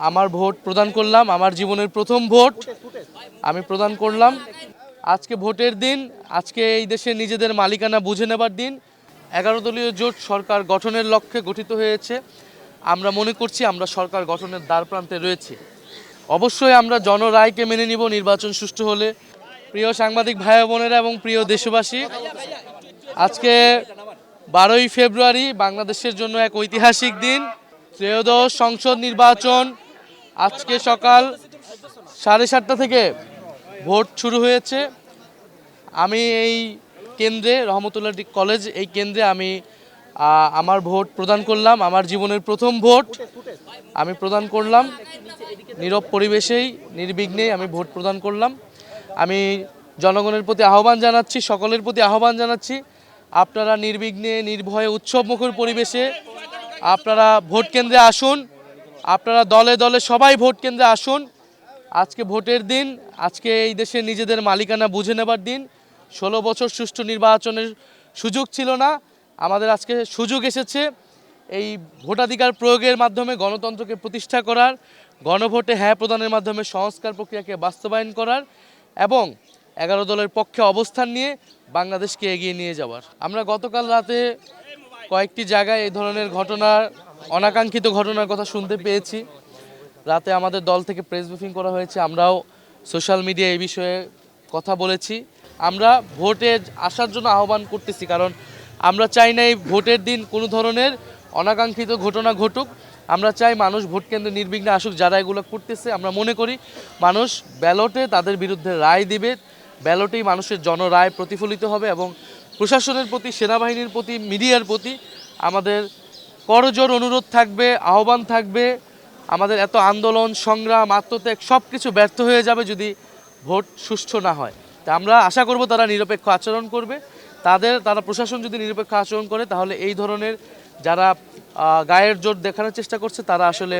আমার ভোট প্রদান করলাম, আমার জীবনের প্রথম ভোট আমি প্রদান করলাম। আজকে ভোটের দিন, আজকে এই দেশের নিজেদের মালিকানা বুঝে নেবার দিন। 11 দলীয় জোট সরকার গঠনের লক্ষ্যে গঠিত হয়েছে। আমরা মনে করছি আমরা সরকার গঠনের দ্বারপ্রান্তে রয়েছি। অবশ্যই আমরা জনরায়কে মেনে নিব নির্বাচন সুষ্ঠু হলে। প্রিয় সাংবাদিক ভাই বোনেরা এবং প্রিয় দেশবাসী, আজকে 12ই ফেব্রুয়ারি বাংলাদেশের জন্য এক ঐতিহাসিক দিন। ত্রয়োদশ সংসদ নির্বাচন আজকে সকাল 7:30 থেকে ভোট শুরু হয়েছে। আমি এই কেন্দ্রে, রহমতুল্লাহ কলেজ এই কেন্দ্রে আমি আমার ভোট প্রদান করলাম। আমার জীবনের প্রথম ভোট আমি প্রদান করলাম। নীরব পরিবেশেই নির্বিঘ্নেই আমি ভোট প্রদান করলাম। আমি জনগণের প্রতি আহ্বান জানাচ্ছি, সকলের প্রতি আহ্বান জানাচ্ছি, আপনারা নির্বিঘ্নে নির্ভয়ে উৎসবমুখর পরিবেশে আপনারা ভোট কেন্দ্রে আসুন। আপনারা দলে দলে সবাই ভোট কেন্দ্রে আসুন। আজকে ভোটের দিন, আজকে এই দেশের নিজেদের মালিকানা বুঝে নেবার দিন। 16 বছর সুষ্ঠু নির্বাচনের সুযোগ ছিল না, আমাদের আজকে সুযোগ এসেছে এই ভোটাধিকার প্রয়োগের মাধ্যমে গণতন্ত্রকে প্রতিষ্ঠা করার, গণভোটে হ্যাঁ প্রদানের মাধ্যমে সংস্কার প্রক্রিয়াকে বাস্তবায়ন করার এবং 11 দলের পক্ষে অবস্থান নিয়ে বাংলাদেশকে এগিয়ে নিয়ে যাওয়ার। আমরা গতকাল রাতে কয়েকটি জায়গায় এই ধরনের ঘটনার, অনাকাঙ্ক্ষিত ঘটনার কথা শুনতে পেয়েছি। রাতে আমাদের দল থেকে প্রেস ব্রিফিং করা হয়েছে, আমরাও সোশ্যাল মিডিয়া এই বিষয়ে কথা বলেছি। আমরা ভোটে আসার জন্য আহ্বান করতেছি, কারণ আমরা চাই না এই ভোটের দিন কোনো ধরনের অনাকাঙ্ক্ষিত ঘটনা ঘটুক। আমরা চাই মানুষ ভোট কেন্দ্রে নির্বিঘ্নে আসুক। যারা এগুলো করতেছে, আমরা মনে করি মানুষ ব্যালটে তাদের বিরুদ্ধে রায় দিবে, ব্যালটেই মানুষের জনরায় প্রতিফলিত হবে এবং প্রশাসনের প্রতি, সেনাবাহিনীর প্রতি, মিডিয়ার প্রতি আমাদের করজোর অনুরোধ থাকবে, আহ্বান থাকবে। আমাদের এত আন্দোলন, সংগ্রাম, আত্মত্যাগ সব কিছু ব্যর্থ হয়ে যাবে যদি ভোট সুষ্ঠু না হয়। তা আমরা আশা করব তারা নিরপেক্ষ আচরণ করবে। তারা প্রশাসন যদি নিরপেক্ষ আচরণ করে, তাহলে এই ধরনের যারা গায়ের জোর দেখানোর চেষ্টা করছে তারা আসলে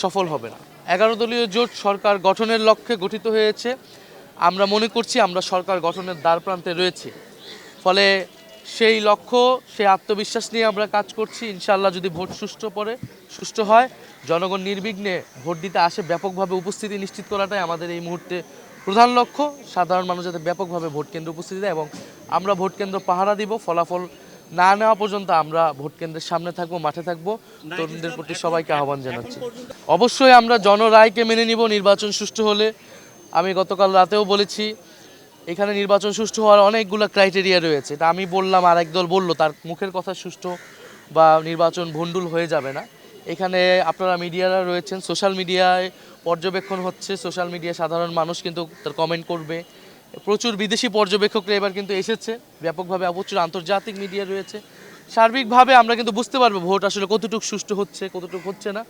সফল হবে না। 11 দলীয় জোট সরকার গঠনের লক্ষ্যে গঠিত হয়েছে। আমরা মনে করছি আমরা সরকার গঠনের দ্বারপ্রান্তে রয়েছি। ফলে সেই লক্ষ্য, সেই আত্মবিশ্বাস নিয়ে আমরা কাজ করছি। ইনশাআল্লাহ যদি ভোট সুষ্ঠু হয়, জনগণ নির্বিঘ্নে ভোট দিতে আসে, ব্যাপকভাবে উপস্থিতি নিশ্চিত করাটাই আমাদের এই মুহূর্তে প্রধান লক্ষ্য। সাধারণ মানুষ যাতে ব্যাপকভাবে ভোট কেন্দ্রে উপস্থিতি দেয় এবং আমরা ভোট কেন্দ্র পাহারা দিব। ফলাফল না নেওয়া পর্যন্ত আমরা ভোট কেন্দ্রের সামনে থাকবো, মাঠে থাকবো। তরুণদের প্রতি সবাইকে আহ্বান জানাচ্ছি। অবশ্যই আমরা জনরায়কে মেনে নিব নির্বাচন সুষ্ঠু হলে। আমি গতকাল রাতেও বলেছি, এখানে নির্বাচন সুষ্ঠু হওয়ার অনেকগুলো ক্রাইটেরিয়া রয়েছে। তা আমি বললাম, আর একদল বলল, তার মুখের কথা সুষ্ঠু বা নির্বাচন ভণ্ডুল হয়ে যাবে না। এখানে আপনারা মিডিয়ারা রয়েছেন, সোশ্যাল মিডিয়ায় পর্যবেক্ষণ হচ্ছে, সোশ্যাল মিডিয়া সাধারণ মানুষ কিন্তু তার কমেন্ট করবে। প্রচুর বিদেশি পর্যবেক্ষকরা এবার কিন্তু এসেছে ব্যাপকভাবে, প্রচুর আন্তর্জাতিক মিডিয়া রয়েছে। সার্বিকভাবে আমরা কিন্তু বুঝতে পারবো ভোট আসলে কতটুকু সুষ্ঠু হচ্ছে, কতটুকু হচ্ছে না,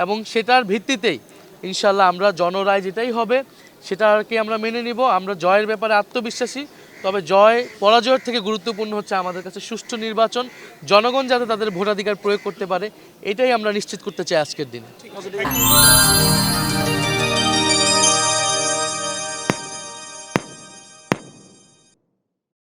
এবং সেটার ভিত্তিতেই ইনশাল্লাহ আমরা জনরায় যেটাই হবে সেটাকে আমরা মেনে নিব। আমরা জয়ের ব্যাপারে আত্মবিশ্বাসী, তবে পরাজয়ের থেকে গুরুত্বপূর্ণ হচ্ছে আমাদের কাছে সুষ্ঠু নির্বাচন, জনগণ যাতে তাদের ভোটাধিকার প্রয়োগ করতে পারে, এটাই আমরা নিশ্চিত করতে চাই আজকের দিনে।